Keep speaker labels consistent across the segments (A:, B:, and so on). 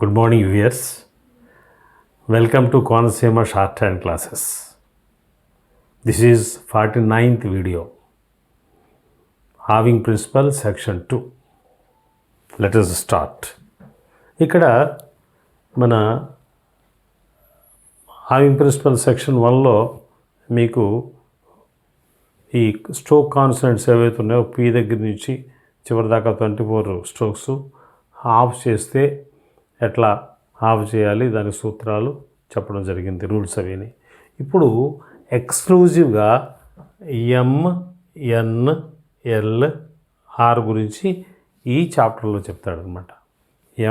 A: Good morning, viewers. Welcome to Konasema Shorthand classes. This is 49th video. Having Principle Section 2. Let us start. ఇక్కడ మన having principal section 1లో మీకు ఈ stroke consonants ఏవైతే ఉన్నాయో P దగ్గర నుంచి చివరి దాకా 24 స్ట్రోక్స్ ఆఫ్ చేస్తే ఎట్లా ఆఫ్ చేయాలి దాని సూత్రాలు చెప్పడం జరిగింది, రూల్స్ అవిని. ఇప్పుడు ఎక్స్క్లూజివ్గా MNLR గురించి ఈ చాప్టర్లో చెప్తాడనమాట.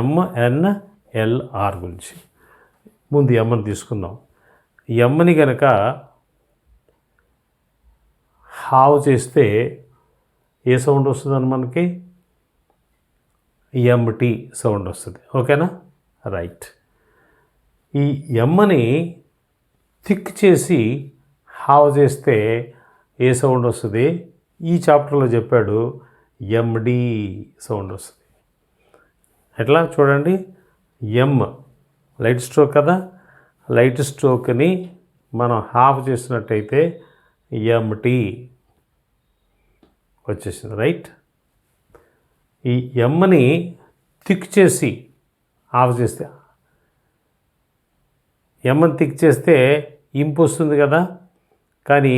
A: MNLR గురించి ముందు ఎమ్ని తీసుకుందాం. ఎమ్ని కనుక హావ్ చేస్తే ఏ సౌండ్ వస్తుందని మనకి ఎంటీ సౌండ్ వస్తుంది. ఓకేనా? రైట్. ఈ ఎమ్ని థిక్ చేసి హావ్ చేస్తే ఏ సౌండ్ వస్తుంది? ఈ చాప్టర్లో చెప్పాడు, ఎండి సౌండ్ వస్తుంది. ఎట్లా చూడండి, లైట్ స్ట్రోక్ కదా, లైట్ స్ట్రోక్ని మనం హాఫ్ చేసినట్టయితే ఎంటీ వచ్చేసింది. రైట్. ఈ ఎమ్ని థిక్ చేసి ఆఫ్ చేస్తే, ఎమ్ని థిక్ చేస్తే ఇంపు వస్తుంది కదా, కానీ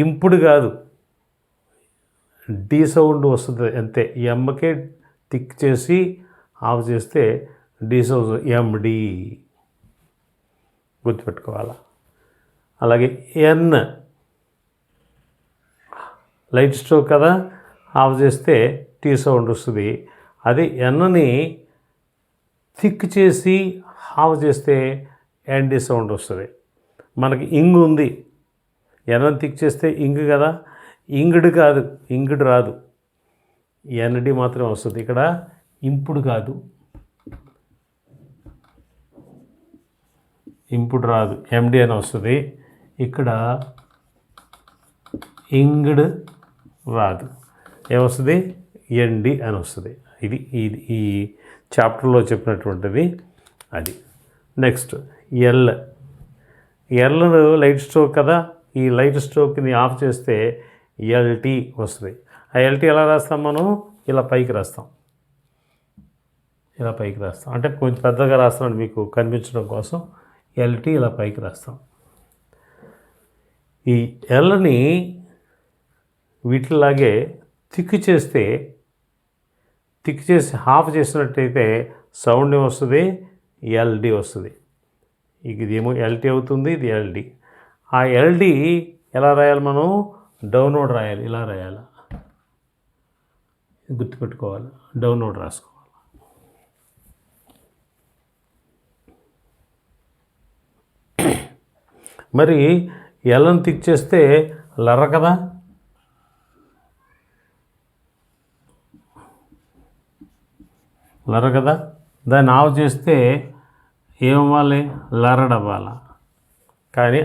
A: ఇంపుడు కాదు, డి సౌండ్ వస్తుంది అంతే. ఎమ్కే థిక్ చేసి ఆఫ్ చేస్తే డి సౌండ్, ఎండి గుర్తుపెట్టుకోవాలా. అలాగే ఎన్ లైట్ స్ట్రోక్ కదా, ఆఫ్ చేస్తే టీ సౌండ్ వస్తుంది. అది ఎన్ని థిక్ చేసి హావ్ చేస్తే ఎన్డి సౌండ్ వస్తుంది. మనకి ఇంగ్ ఉంది, ఎన్ని థిక్ చేస్తే ఇంగ్ కదా, ఇంగుడు కాదు, ఇంగుడు రాదు, ఎన్డి మాత్రమే వస్తుంది. ఇక్కడ ఇంపుడు కాదు, ఇంపుడు రాదు, ఎండి అని వస్తుంది. ఇక్కడ ఇంగుడు రాదు, ఏమొస్తుంది? ఎండి అని వస్తుంది. ఇది ఈ చాప్టర్లో చెప్పినటువంటిది అది. నెక్స్ట్ ఎల్ లైట్ స్ట్రోక్ కదా, ఈ లైట్ స్ట్రోక్ని ఆఫ్ చేస్తే ఎల్టీ వస్తుంది. ఆ ఎల్టీ ఎలా రాస్తాం మనం? ఇలా పైకి రాస్తాం, ఇలా పైకి రాస్తాం. అంటే కొంచెం పెద్దగా రాస్తాం మీకు కనిపించడం కోసం. ఎల్టీ ఇలా పైకి రాస్తాం. ఈ ఎల్ని వీటిలాగే థిక్ చేసి హాఫ్ చేసినట్టయితే సౌండ్ ఏమొస్తుంది? ఎల్డి వస్తుంది. ఇదేమో ఎల్టీ అవుతుంది, ఇది ఎల్డి. ఆ ఎల్డి ఎలా రాయాలి మనం? డౌన్వర్డ్ రాయాలి, ఇలా రాయాలి, గుర్తుపెట్టుకోవాలి. డౌన్వర్డ్ రాసుకోవాలి. మరి ఎల్ని థిక్ చేస్తే లర్ర కదా, లర్ర కదా. దాన్ని ఆఫ్ చేస్తే ఏమవ్వాలి? లర్రడ్ అవ్వాలా, కానీ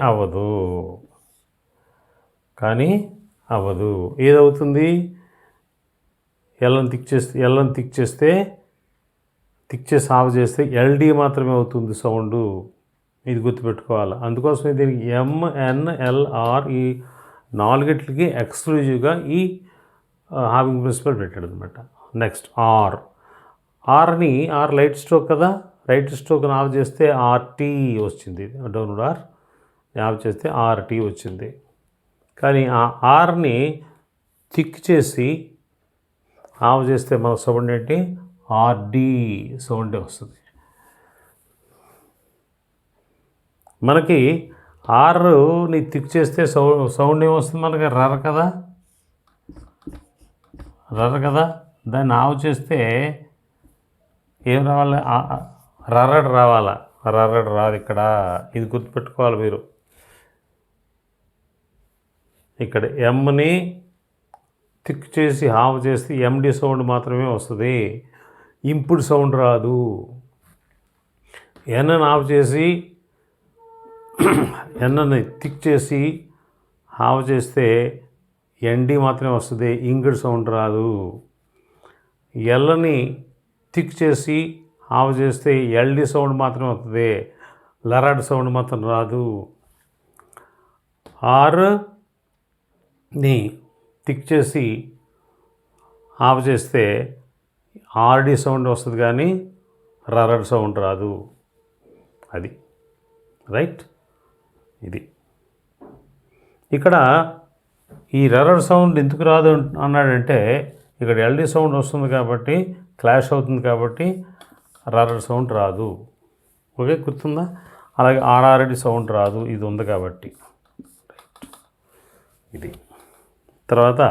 A: అవ్వదు. ఏదవుతుంది? ఎల్ని థిక్ చేసి ఆఫ్ చేస్తే ఎల్డి మాత్రమే అవుతుంది సౌండు. ఇది గుర్తుపెట్టుకోవాలి. అందుకోసం దీనికి MNLR ఈ నాలుగిట్లకి ఎక్స్క్లూజివ్గా ఈ హావింగ్ ప్రిన్సిపల్ పెట్టాడు అనమాట. నెక్స్ట్ ఆర్ లైట్ స్ట్రోక్ కదా, రైట్ స్ట్రోక్ని ఆఫ్ చేస్తే ఆర్టీ వచ్చింది. డౌన్వర్డ్ ఆర్ ఆఫ్ చేస్తే ఆర్టీ వచ్చింది. కానీ ఆ ఆర్ని థిక్ చేసి ఆఫ్ చేస్తే మన సౌండ్ ఏంటి? ఆర్డి సౌండే వస్తుంది. మనకి ఆర్ని థిక్ చేస్తే సౌండ్ ఏమొస్తుంది? మనకి రర్ కదా. దాన్ని ఆఫ్ చేస్తే ఏం రావాలి? రర్రడ్ రావాలా, రర్రడ్ రాదు ఇక్కడ. ఇది గుర్తుపెట్టుకోవాలి మీరు. ఇక్కడ ఎమ్ని థిక్ చేసి హాఫ్ చేస్తే ఎండి సౌండ్ మాత్రమే వస్తుంది, ఇంపుడు సౌండ్ రాదు. ఎన్ని ఆఫ్ చేసి ఎన్ని థిక్ చేసి హాఫ్ చేస్తే ఎండి మాత్రమే వస్తుంది, ఇంగుడు సౌండ్ రాదు. ఎల్ని థిక్ చేసి హావ్ చేస్తే ఎల్డి సౌండ్ మాత్రమే వస్తుంది, లరాడ్ సౌండ్ మాత్రం రాదు. ఆర్ని టిక్ చేసి ఆఫ్ చేస్తే ఆర్డి సౌండ్ వస్తుంది కానీ రరడ్ సౌండ్ రాదు. అది రైట్. ఇది ఇక్కడ ఈ రరడ్ సౌండ్ ఎందుకు రాదు అన్నాడంటే ఇక్కడ ఎల్డి సౌండ్ వస్తుంది కాబట్టి, క్లాష్ అవుతుంది కాబట్టి రరడ్ సౌండ్ రాదు. ఓకే, గుర్తుందా? అలాగే ఆర్ఆర్డి సౌండ్ రాదు, ఇది ఉంది కాబట్టి. ఇది తర్వాత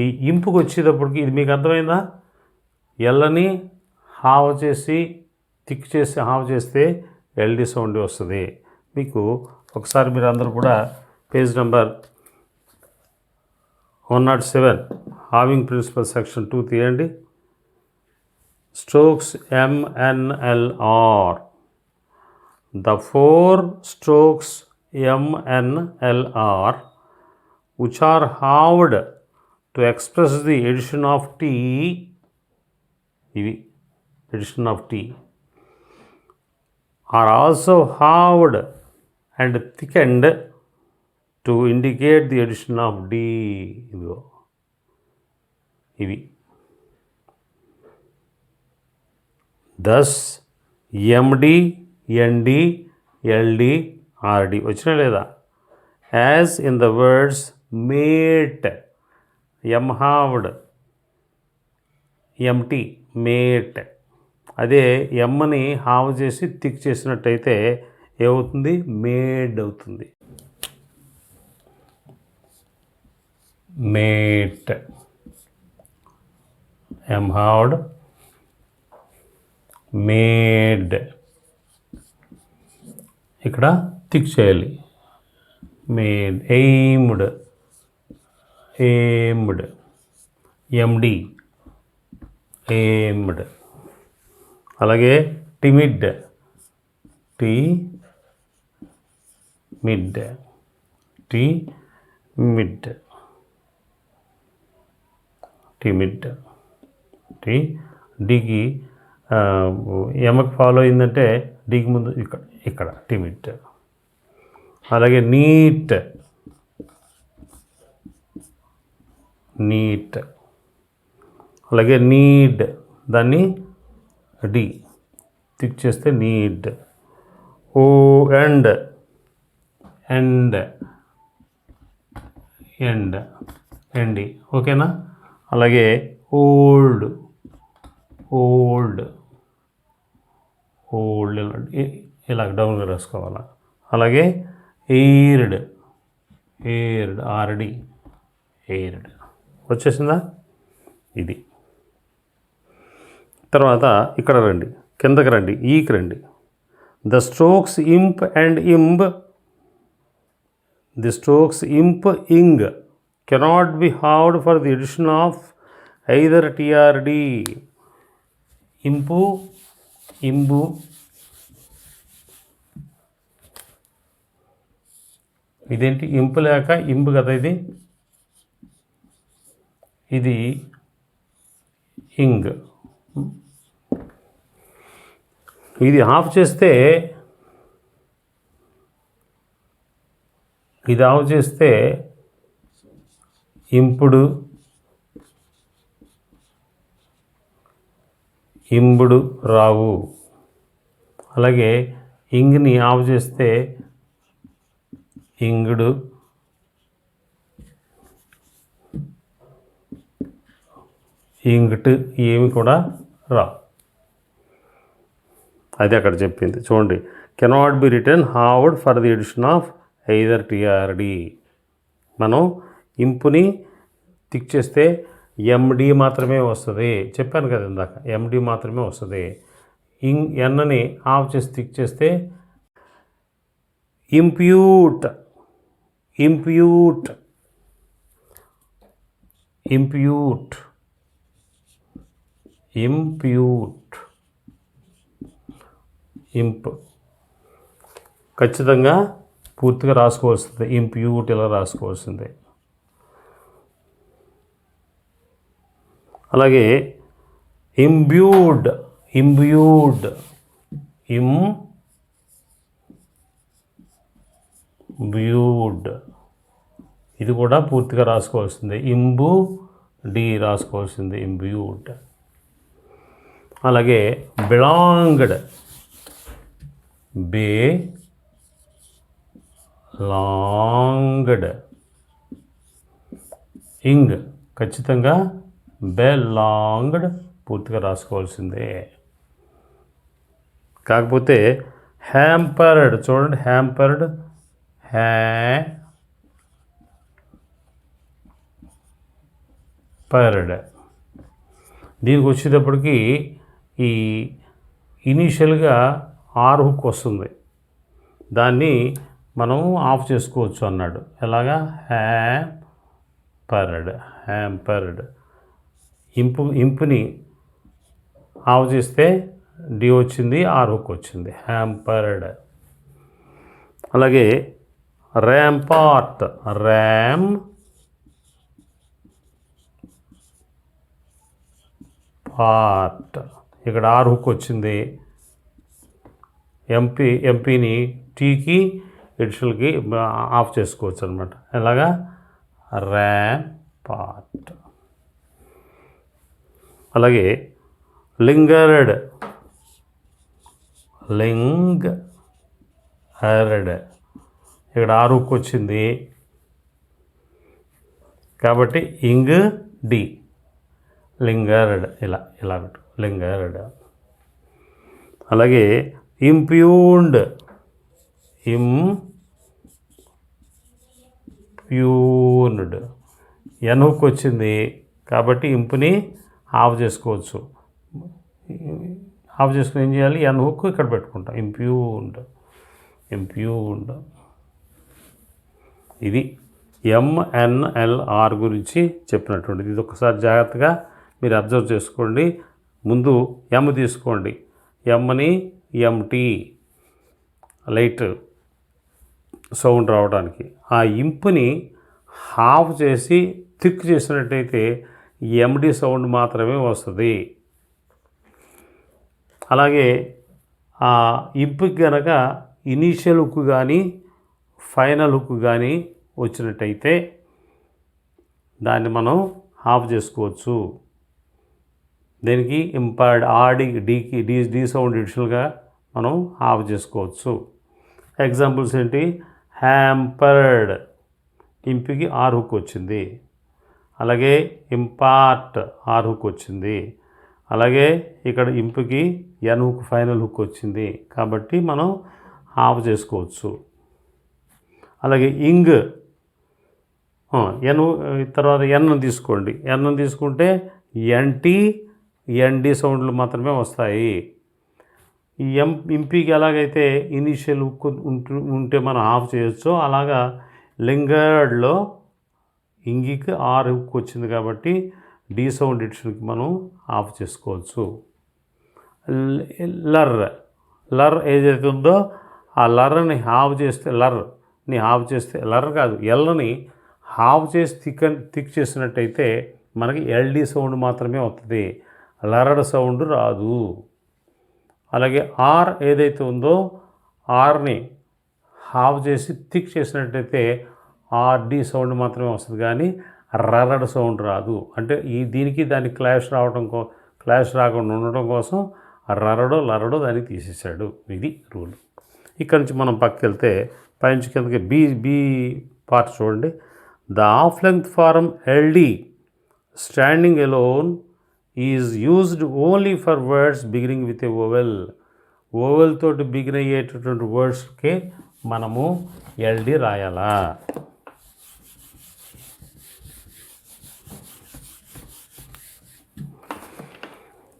A: ఈ ఇంపుకు వచ్చేటప్పటికి ఇది మీకు అర్థమైందా? ఎల్లని హావ్ చేసి టిక్ చేసి హావ్ చేస్తే ఎల్డి సౌండ్ వస్తుంది. మీకు ఒకసారి మీరు అందరూ కూడా page number 107 having principal section 2 తీయండి. Strokes MNLR. The 4 strokes MNLR which are halved to express the addition of T, addition of T, are also halved and thickened to indicate the addition of D. Thus MD, ND, LD, RD వచ్చినా లేదా? As in the words mate, M-halved, MT, mate. అదే ఎమ్ని have చేసి tick చేసినట్టయితే ఏమవుతుంది? Made అవుతుంది. Mate, M-halved, made. ఇక్కడ tick చేయాలి. Made, aimed, aimed, MD, aimed. అలాగే timid, timid, timid, timid. డికి ఎమకి ఫాలో అయిందంటే డికి ముందు ఇక్కడ timid. అలాగే నీట్, నీట్. అలాగే నీడ్, దాన్ని డి టిక్ చేస్తే need. O end, end, end, ఎండి. ఓకేనా? అలాగే ఓల్డ్, ఓల్డ్, ఓల్డ్ ఇలా డౌన్గా రాసుకోవాలా. అలాగే ఎయిర్డ్, ఎయిర్డ్, ఆర్డి, ఎయిర్డ్. వచ్చేసిందా? ఇది. తర్వాత ఇక్కడ రండి, కిందకి రండి, ఈకి రండి. The strokes imp and imb, the strokes imp ing cannot be halved for the addition of either T or D. Imp, imb, ఇదేంటి? ఇంపు లేక ఇంబు కదా ఇది. ఇది ఇంగ్. ఇది ఆఫ్ చేస్తే, ఇది ఆఫ్ చేస్తే ఇంపుడు, ఇంబుడు రావు. అలాగే ఇంగ్ని ఆఫ్ చేస్తే ఇంగుడు, ఇంగ్ట్ ఏమి కూడా రా. అది అక్కడ చెప్పింది చూడండి. Cannot be return halved for the addition of either T or D. మనం ఇంపుని టిక్ చేస్తే ఎండి మాత్రమే వస్తుంది. చెప్పాను కదా ఇందాక, ఎండి మాత్రమే వస్తుంది. ఎన్ని ఆఫ్ చేసి టిక్ చేస్తే ఇంప్యూట్, ఇంప్యూట్, ఇంప్యూట్, ఇంప్యూట్, ఇంప్. ఖచ్చితంగా పూర్తిగా రాసుకోవాల్సిందే. ఇంప్యూట్ ఇలా రాసుకోవాల్సిందే. అలాగే ఇంబ్యూడ్, ఇంబ్యూడ్, ఇంబ్యూడ్ ఇది కూడా పూర్తిగా రాసుకోవాల్సిందే. డి రాసుకోవాల్సిందే, ఇంబ్యూడ్. అలాగే బిలాంగ్డ్, లాంగ్డ్. ఇంగ్ ఖచ్చితంగా బెలాంగ్డ్ పూర్తిగా రాసుకోవాల్సిందే. కాకపోతే హ్యాంపర్డ్ చూడండి, హ్యాంపర్డ్ దీనికి వచ్చేటప్పటికి ఈ ఇనీషియల్గా ఆర్ హుక్ వస్తుంది, దాన్ని మనం ఆఫ్ చేసుకోవచ్చు అన్నాడు. ఎలాగా? హ్యాంపర్డ్. ఇంపుని ఆఫ్ చేస్తే డి వచ్చింది, ఆర్ హుక్ వచ్చింది, హ్యాంపర్డ్. అలాగే ర్యాంపార్ట్, ఇక్కడ ఆర్ హుక్ వచ్చింది. ఎంపీని టీకి ఎడిషనల్కి ఆఫ్ చేసుకోవచ్చు అనమాట. ఎలాగా? ర్యాంపార్ట్. అలాగే లింగర్డ్, ఇక్కడ ఆర్ హుక్ వచ్చింది కాబట్టి ఇంగ్ డి, లింగర్డ్. ఇలా పెట్టు, లింగర్డ్. అలాగే ఇంప్యూన్డ్, ఎన్ హుక్ వచ్చింది కాబట్టి ఇంపుని ఆఫ్ చేసుకోవచ్చు. ఆఫ్ చేసుకుని ఏం చేయాలి? ఎన్ హుక్ ఇక్కడ పెట్టుకుంటాం, ఇంప్యూన్డ్. ఇది MNLR గురించి చెప్పినటువంటిది. ఇది ఒకసారి జాగ్రత్తగా మీరు అబ్జర్వ్ చేసుకోండి. ముందు ఎమ్ తీసుకోండి, ఎమ్ని ఎంటీ లైట్ సౌండ్ రావడానికి. ఆ ఇంపుని హాఫ్ చేసి థిక్ చేసినట్టయితే ఎండి సౌండ్ మాత్రమే వస్తుంది. అలాగే ఆ ఇంపుకి కనుక ఇనీషియల్ హుక్ కానీ ఫైనల్ హుక్ కానీ వచ్చినట్టయితే దాన్ని మనం ఆఫ్ చేసుకోవచ్చు. దీనికి ఇంపైర్డ్ డీకి డి సౌండ్ ఎడిషనల్గా మనం ఆఫ్ చేసుకోవచ్చు. ఎగ్జాంపుల్స్ ఏంటి? హ్యాంపర్డ్, ఇంపుకి ఆర్ హుక్ వచ్చింది. అలాగే ఇంపార్ట్, ఆర్ హుక్ వచ్చింది. అలాగే ఇక్కడ ఇంపుకి ఎన్ హుక్ ఫైనల్ హుక్ వచ్చింది కాబట్టి మనం ఆఫ్ చేసుకోవచ్చు. అలాగే ఇంగ్, తర్వాత ఎన్ తీసుకోండి. ఎన్ తీసుకుంటే ఎన్డి సౌండ్లు మాత్రమే వస్తాయి. ఈ ఇంపీకి ఎలాగైతే ఇనీషియల్ హుక్ ఉంటే మనం ఆఫ్ చేయొచ్చో అలాగా లింగర్డ్లో ఇంగికి ఆర్ హుక్ వచ్చింది కాబట్టి డి సౌండ్ ఎడిషన్కి మనం ఆఫ్ చేసుకోవచ్చు. లర్ ఏదైతే ఉందో ఆ లర్ని ఆఫ్ చేస్తే లర్ కాదు ఎల్ని హాఫ్ చేసి థిక్ చేసినట్టయితే మనకి ఎల్డి సౌండ్ మాత్రమే వస్తుంది, లర్డ్ సౌండ్ రాదు. అలాగే ఆర్ ఏదైతే ఉందో ఆర్ని హాఫ్ చేసి థిక్ చేసినట్టయితే ఆర్డి సౌండ్ మాత్రమే వస్తుంది కానీ రర్డ్ సౌండ్ రాదు. అంటే దీనికి దానికి క్లాష్ రాకుండా ఉండటం కోసం లర్డో దాన్ని తీసేసాడు. ఇది రూల్. ఇక్కడ నుంచి మనం పక్కకి వెళ్తే పైనుంచి కిందకి బి పార్ట్ చూడండి. The half length form L D standing alone is used only for words beginning with a vowel తోటి బిగిన్ అయ్యేటటువంటి వర్డ్స్కే మనము ఎల్డి రాయాలా.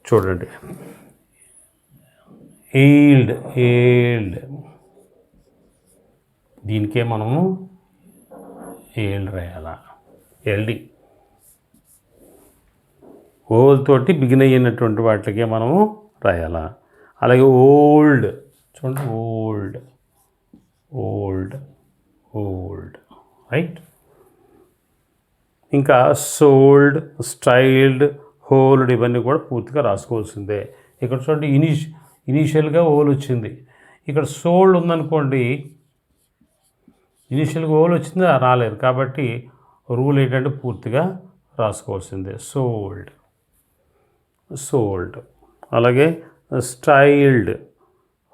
A: చూడండి, ఈల్డ్ దీనికే మనము ఏల్డ్ రాయాలా, ఎల్డి. ఓవెల్ తోటి బిగిన్ అయినటువంటి వాటికే మనము రాయాలా. అలాగే ఓల్డ్ చూడండి, ఓల్డ్ రైట్. ఇంకా సోల్డ్, స్టైల్డ్, హోల్డ్ ఇవన్నీ కూడా పూర్తిగా రాసుకోవాల్సిందే. ఇక్కడ చూడండి ఇనీషియల్గా ఓవల్ వచ్చింది. ఇక్కడ సోల్డ్ ఉందనుకోండి, ఇనీషియల్గా ఓవల్ వచ్చిందా, రాలేదు. కాబట్టి రూల్ ఏంటంటే పూర్తిగా రాసుకోవాల్సిందే, సోల్డ్. అలాగే styled,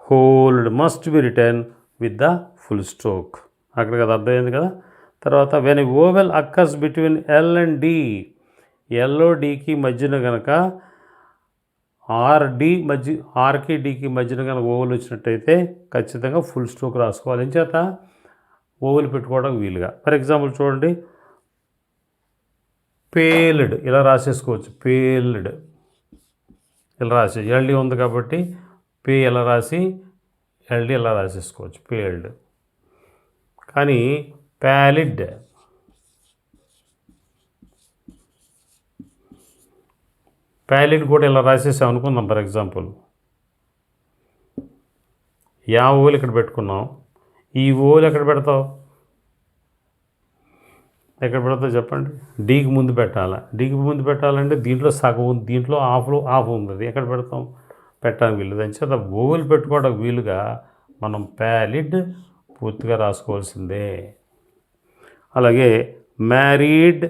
A: hold must be return with the full stroke. అక్కడ కదా అర్థమైంది కదా. తర్వాత when vowel occurs between L and D, ఎల్లో డికి మధ్యన కనుక ఆర్కి డికి మధ్యన కనుక ఓవెల్ వచ్చినట్టయితే ఖచ్చితంగా ఫుల్ స్ట్రోక్ రాసుకోవాలి. ఏం చేత ఓవెల్ పెట్టుకోవడం వీలుగా. ఫర్ ఎగ్జాంపుల్ చూడండి, పేల్డ్ ఇలా రాసేసుకోవచ్చు. పేల్డ్ ఇలా రాసే, ఎల్డి ఉంది కాబట్టి పే ఎలా రాసి ఎల్డి ఎలా రాసేసుకోవచ్చు, పేల్డ్. కానీ ప్యాలిడ్, కూడా ఇలా రాసేసాం అనుకుందాం. ఫర్ ఎగ్జాంపుల్ ఓవెల్ ఇక్కడ పెట్టుకున్నాం. ఈ ఓవెల్ ఎక్కడ పెడతావు చెప్పండి. డీకి ముందు పెట్టాలా. డీకి ముందు పెట్టాలంటే దీంట్లో సగం ఉంది, దీంట్లో హాఫ్ ఉంది. ఎక్కడ పెడతాం, పెట్టడానికి వీలు. దాని చేత ఓవెల్ పెట్టుకోవడానికి వీలుగా మనం ప్యాలిడ్ పూర్తిగా రాసుకోవాల్సిందే. అలాగే మ్యారీడ్,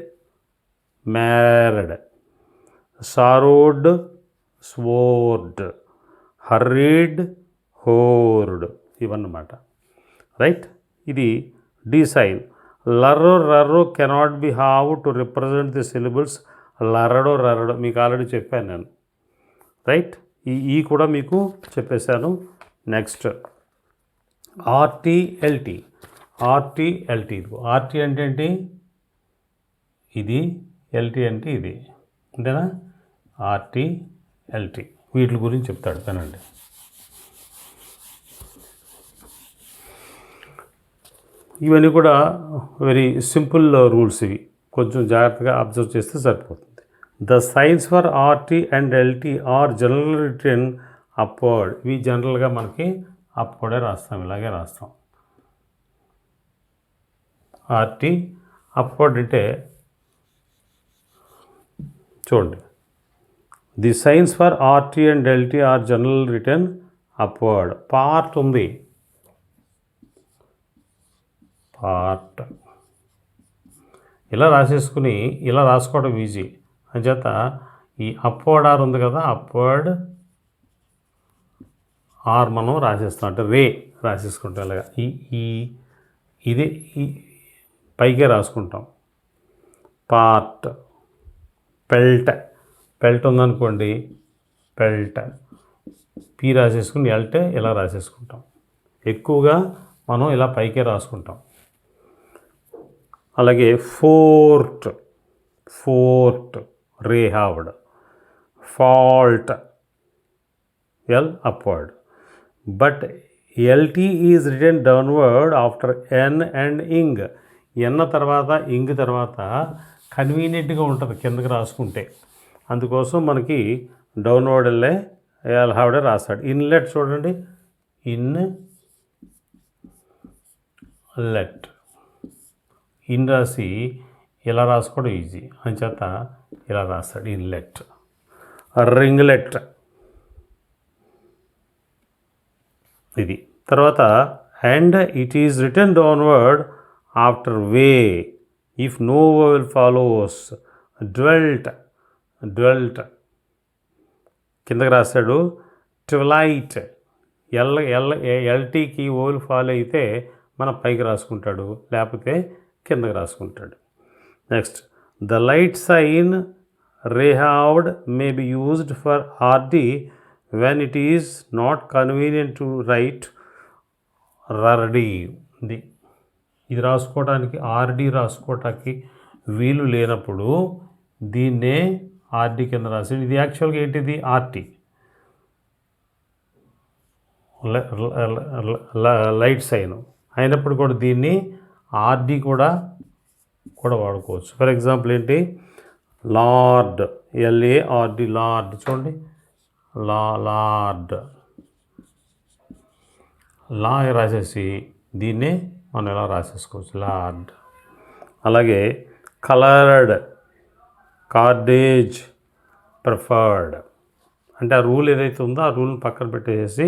A: మ్యారడ్, సారోడ్, స్వోర్డ్, హర్రీడ్, హోర్డ్, ఇవన్నమాట. రైట్. ఇది డి సైన్. రర్రో cannot be have to represent the syllables. రర్రడో మీకు ఆల్రెడీ చెప్పాను నేను. రైట్. ఈ కూడా మీకు చెప్పేశాను. నెక్స్ట్ ఆర్టీఎల్టీ. ఆర్టీ అంటే ఏంటి, ఇది. ఎల్టీ అంటే ఇది. అంతేనా. ఆర్టీఎల్టీ వీటి గురించి చెప్తాడు కనండి. ఇవన్నీ కూడా వెరీ సింపుల్ రూల్స్. ఇవి కొంచెం జాగ్రత్తగా అబ్జర్వ్ చేస్తే సరిపోతుంది. The signs for RT and LT are general return upward. ఇవి జనరల్గా మనకి అప్వర్డే రాస్తాం, ఇలాగే రాస్తాం. ఆర్టీ అప్వర్డ్ అంటే చూడండి, the signs for RT and LT are general return upward. Part ఉంది, పార్ట్ ఇలా రాసేసుకుని ఇలా రాసుకోవడం ఈజీ. అంచేత ఈ అప్వర్డ్ ఆర్ ఉంది కదా, అప్వర్డ్ ఆర్ మనం రాసేస్తాం, అంటే రే రాసేసుకుంటాం. ఇలాగా ఇదే పైకే రాసుకుంటాం. పార్ట్, పెల్ట్ ఉందనుకోండి, పెల్ట్ పీ రాసేసుకుని ఎల్టే ఇలా రాసేసుకుంటాం. ఎక్కువగా మనం ఇలా పైకే రాసుకుంటాం. అలాగే fort, ray halved. Fault, L upward. But LT is return downward after N and ing. ఎన్న తర్వాత ఇంగ్ తర్వాత కన్వీనియంట్గా ఉంటుంది కిందకి రాసుకుంటే. అందుకోసం మనకి డౌన్వర్డ్ ఎల్ హావ్డే రాస్తాడు. ఇన్లెట్ చూడండి, లెట్ ఇన్ రాసి ఇలా రాసుకోవడం ఈజీ. అంచేత ఇలా రాస్తాడు, ఇన్లెట్. రింగ్లెట్ ఇది. తర్వాత and it is return downward after way if no vowel follows. Dwelt కిందకి రాస్తాడు. ట్విలైట్, ఎల్టీకి ఓవెల్ ఫాలో అయితే మన పైకి రాసుకుంటాడు, లేకపోతే కిందకి రాసుకుంటాడు. Next the light sign ray halved may be used for RD when it is not convenient to write RD. ఇది రాసుకోవడానికి, ఆర్డీ రాసుకోవటానికి వీలు లేనప్పుడు దీన్నే ఆర్డీ కింద రాసి. ఇది యాక్చువల్గా ఏంటిది, ఆర్టీ లైట్ సైన్ అయినప్పుడు కూడా దీన్ని ఆర్డీ కూడా వాడుకోవచ్చు. ఫర్ ఎగ్జాంపుల్ ఏంటి, లార్డ్, LARD, లార్డ్. చూడండి, లార్డ్ లా రాసేసి దీన్నే మనం ఎలా రాసేసుకోవచ్చు, లార్డ్. అలాగే కలర్డ్, కార్డేజ్, ప్రిఫర్డ్. అంటే ఆ రూల్ ఏదైతే ఉందో ఆ రూల్ని పక్కన పెట్టేసి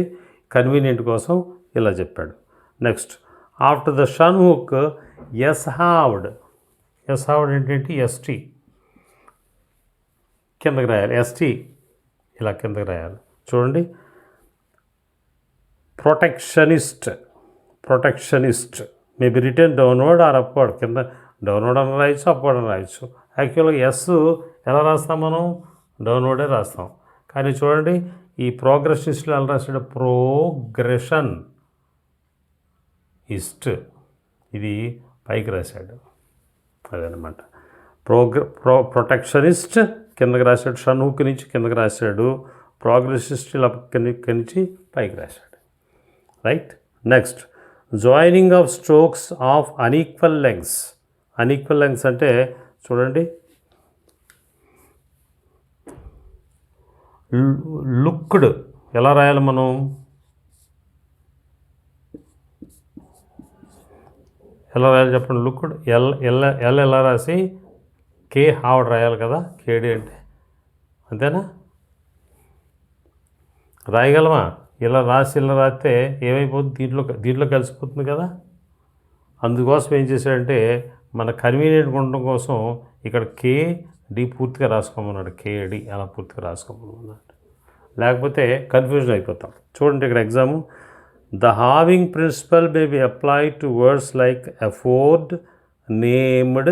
A: కన్వీనియంట్ కోసం ఇలా చెప్పాడు. Next, after the shun hook S halved. S halved ఏంటంటే ఎస్టీ కిందకి రాయాలి, ఎస్టీ ఇలా కిందకి రాయాలి. చూడండి, protectionist may be written downward or upward. కింద డౌన్వర్డ్ అని రాయొచ్చు, అప్వర్డ్ అని రాయొచ్చు. యాక్చువల్గా ఎస్ ఎలా రాస్తాం మనం? డౌన్వర్డే రాస్తాం. కానీ చూడండి, ఈ ప్రోగ్రెసిస్ట్లో ఎలా రాశాడు? ప్రోగ్రెషనిస్ట్, ఇది పైకి రాశాడు. అదనమాట. ప్రొటెక్షనిస్ట్ కిందకి రాశాడు, షణ్ముఖ్ నుంచి కిందకి రాశాడు, ప్రోగ్రెసిస్ట్ ఇలా నుంచి పైకి రాశాడు. Right. Next, joining of strokes of unequal lengths. Unequal lengths అంటే చూడండి, లుక్డ్ ఎలా రాయాలి మనం? ఎలా రాయాలి చెప్పండి? లుక్డ్ ఎల్ ఎలా రాసి కే హావడ్ రాయాలి కదా, కేడి అంటే. అంతేనా? రాయగలమా? ఇలా రాస్తే ఏమైపోతుంది? దీంట్లో కలిసిపోతుంది కదా. అందుకోసం ఏం చేశాడంటే మన కన్వీనియంట్గా ఉండడం కోసం ఇక్కడ కేడి పూర్తిగా రాసుకోమన్నాడు. కేడి అలా పూర్తిగా రాసుకోమన్నాడు, లేకపోతే కన్ఫ్యూజన్ అయిపోతాం. చూడండి ఇక్కడ exam. The having principle may be applied to words like afford, named,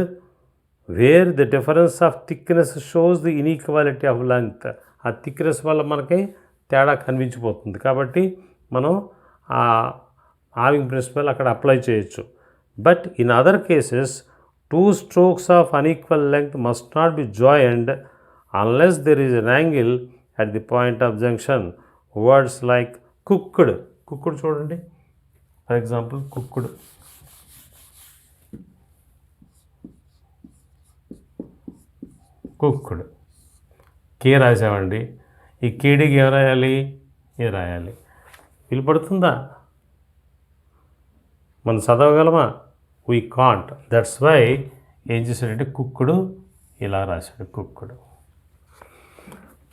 A: where the difference of thickness shows the inequality of length. ఆ థిక్నెస్ వల్ల మనకి తేడా కనిపించిపోతుంది, కాబట్టి మనం ఆ హావింగ్ ప్రిన్సిపల్ అక్కడ అప్లై చేయొచ్చు. But in other cases 2 strokes of unequal length must not be joined unless there is an angle at the point of junction. Words like cooked చూడండి, ఫర్ ఎగ్జాంపుల్ కుక్డ్ కే రాసామండి. ఈ కేడీకి ఏం రాయాలి? ఏ రాయాలి. వీలు పడుతుందా? మనం చదవగలమా? We can't. దట్స్ వై ఏం చేశాడంటే కుక్కుడు ఇలా రాశాడు. కుక్కుడు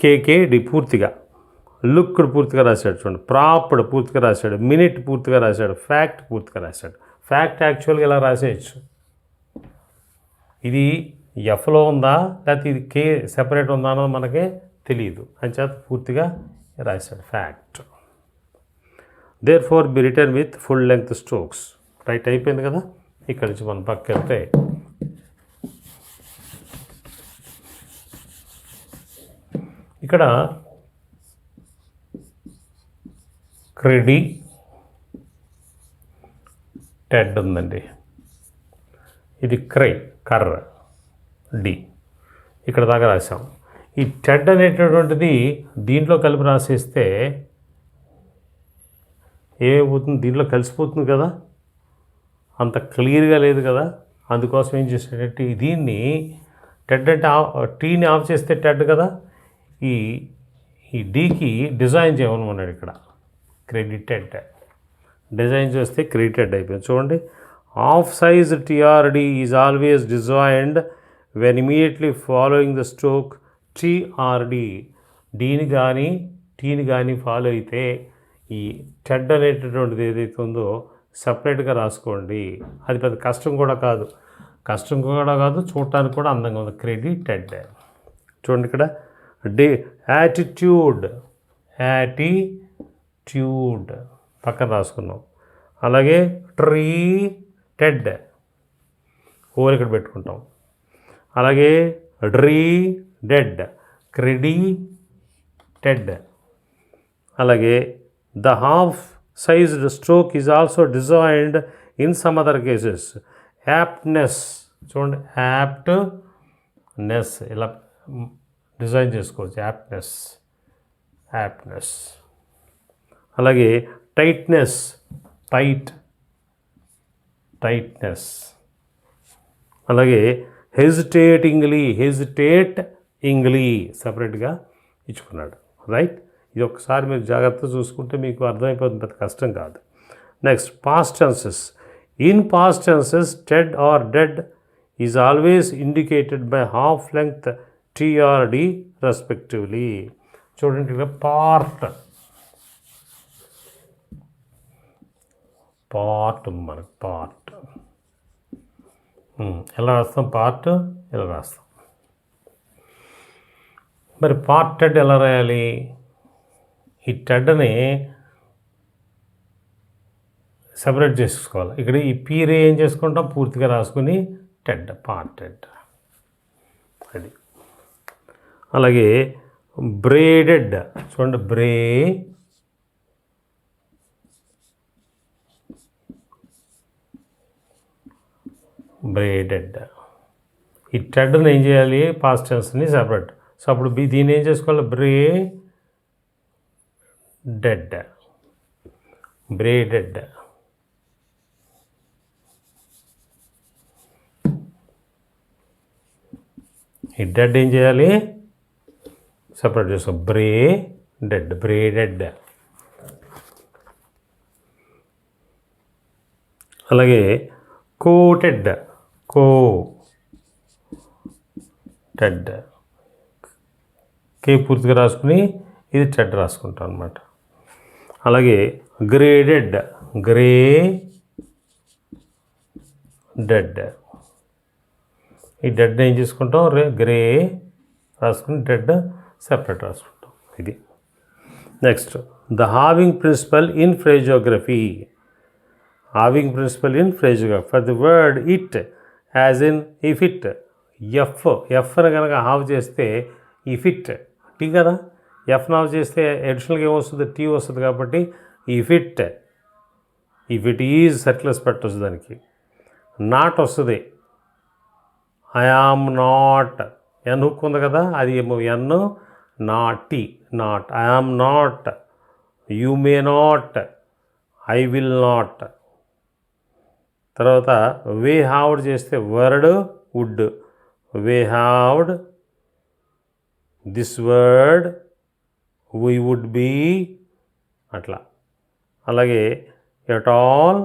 A: కేకేడి పూర్తిగా, లుక్డ్ పూర్తిగా రాశాడు. చూడండి, ప్రాప్డ్ పూర్తిగా రాశాడు, మినిట్ పూర్తిగా రాశాడు, ఫ్యాక్ట్ పూర్తిగా రాశాడు. ఫ్యాక్ట్ యాక్చువల్గా ఇలా రాసేయచ్చు. ఇది ఎఫ్లో ఉందా లేకపోతే ఇది కే సెపరేట్ ఉందా అన్నది మనకే తెలియదు, అని చేత పూర్తిగా రాశాడు fact. There for be return with full length strokes. Right, అయిపోయింది కదా. ఇక్కడి నుంచి మనం పక్క వెళ్తే ఇక్కడ క్రెడిటెడ్ ఉందండి. ఇది కర్ర డి ఇక్కడ దాకా రాసాం. ఈ టెడ్ అనేటటువంటిది దీంట్లో కలిపి రాసేస్తే ఏమైపోతుంది? దీంట్లో కలిసిపోతుంది కదా, అంత క్లియర్గా లేదు కదా. అందుకోసం ఏం చేసేటట్టు దీన్ని టెడ్ అంటే టీని ఆఫ్ చేస్తే టెడ్ కదా, ఈ డీకి డిజైన్ చేయమన్నాడు ఇక్కడ. క్రెడిటెడ్ డిజైన్ చేస్తే క్రెడిటెడ్ అయిపోయింది. చూడండి, half size T or D is always designed when immediately following the stroke T or D. డీని కానీ టీని కానీ ఫాలో అయితే ఈ టెడ్ అనేటటువంటిది ఏదైతే ఉందో సపరేట్గా రాసుకోండి. అది పెద్ద కష్టం కూడా కాదు, చూడటానికి కూడా అందంగా ఉంది. క్రెడిటెడ్. చూడండి ఇక్కడ యాటిట్యూడ్ పక్కన రాసుకున్నాం. అలాగే ట్రీటెడ్ ఓవర్ ఇక్కడ పెట్టుకుంటాం. అలాగే క్రెడిటెడ్. అలాగే the half sized stroke is also designed in some other cases. Aptness చూడండి, యాప్ట్నెస్ ఇలా డిజైన్ చేసుకోవచ్చు. యాప్ట్నెస్. అలాగే టైట్నెస్. అలాగే హెజిటేటింగ్లీ సపరేట్గా ఇచ్చుకున్నాడు. రైట్, ఇది ఒకసారి మీరు జాగ్రత్తగా చూసుకుంటే మీకు అర్థమైపోతుంది, పెద్ద కష్టం కాదు. Next, past tenses. In past tenses ted or ded is always indicated by half length T R D respectively. చూడండి ఇక్కడ పార్ట్ మనకు పార్ట్ ఎలా రాస్తాం? పార్ట్ ఎలా రాస్తాం? మరి పార్ట్ టెడ్ ఎలా రాయాలి? ఈ టెడ్ని సెపరేట్ చేసుకోవాలి. ఇక్కడ ఈ పీరే ఏం చేసుకుంటాం? పూర్తిగా రాసుకుని టెడ్, పార్ట్ టెడ్ అది. అలాగే బ్రేడెడ్ చూడండి, బ్రేడెడ్. ఈ టెడ్ని ఏం చేయాలి? Past టెన్స్ని separate. సో అప్పుడు దీన్ని ఏం చేసుకోవాలి? బ్రేడెడ్. ఈ డెడ్ ఏం చేయాలి? సెపరేట్ చేసుకో. బ్రేడెడ్. అలాగే కోటెడ్, కే పూర్తిగా రాసుకుని ఇది టెడ్ రాసుకుంటాం అనమాట. అలాగే గ్రేడెడ్, ఈ డెడ్ ఏం చేసుకుంటాం? గ్రే రాసుకుని డెడ్ సెపరేట్ రాసుకుంటాం. ఇది. Next the having principle in phraseography. Halving principle in phraseography for the word it as in if it. ఎఫ్ని కనుక హావ్ చేస్తే ఇఫ్ ఇట్ టీ కదా, ఎఫ్ని హావ్ చేస్తే అడిషనల్గా ఏమొస్తుంది? టీ వస్తుంది. కాబట్టి ఇఫ్ ఇట్ ఈజ్ సర్క్యులర్స్ పెట్టవచ్చు. దానికి నాట్ వస్తుంది. I am not, N hook ఉంది కదా, అది ఏమో N, not, T, not. I am not, you may not, I will not. తర్వాత వే హావ్డ్ చేస్తే word would, way halved, this word, we would be అట్లా. అలాగే at all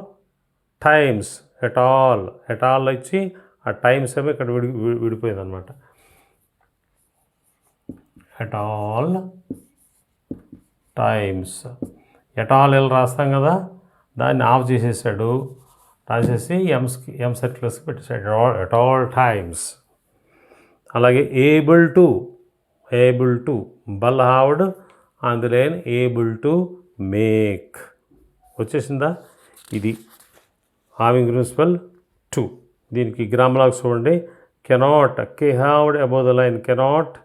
A: times, at all ఇచ్చి ఆ టైమ్స్ ఏమో ఇక్కడ విడిపోయింది అనమాట. At all times, at all ఎలా రాస్తాం కదా, దాన్ని ఆఫ్ చేసేసాడు. రాసేసి ఎం సర్క్యులర్స్కి పెట్టేసాడు. At all times. అలాగే ఏబుల్ టు బల్ హావ్డ్ అందులో ఏబుల్ టు మేక్ వచ్చేసిందా? ఇది హావింగ్ ప్రిన్సిపల్ 2. దీనికి గ్రామర్ లాగా చూడండి. Cannot, K halved above the line, cannot.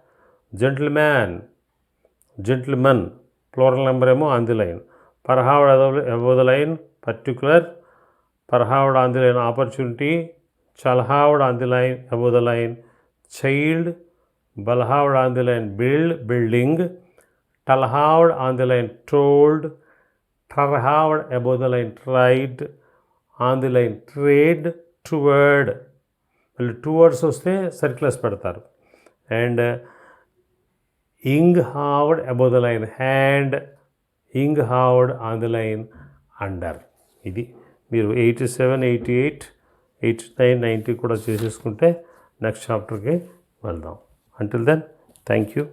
A: Gentlemen plural number ఏమో on the line. Per halved above the line, particular. Per halved on the line, opportunity. Chel halved on the line, above the line, child. Bel halved on the line, building. Tel halved on the line, told. Ter halved above the line, tried. On the line, trade. Toward, మళ్ళీ two words వస్తే circulars పెడతారు. And ing హావ్డ్ above the line, hand. Ing halved on the line, under. ఇది మీరు 87, 88, 89, 90 కూడా చేసేసుకుంటే next చాప్టర్కి వెళ్దాం. Until then thank you.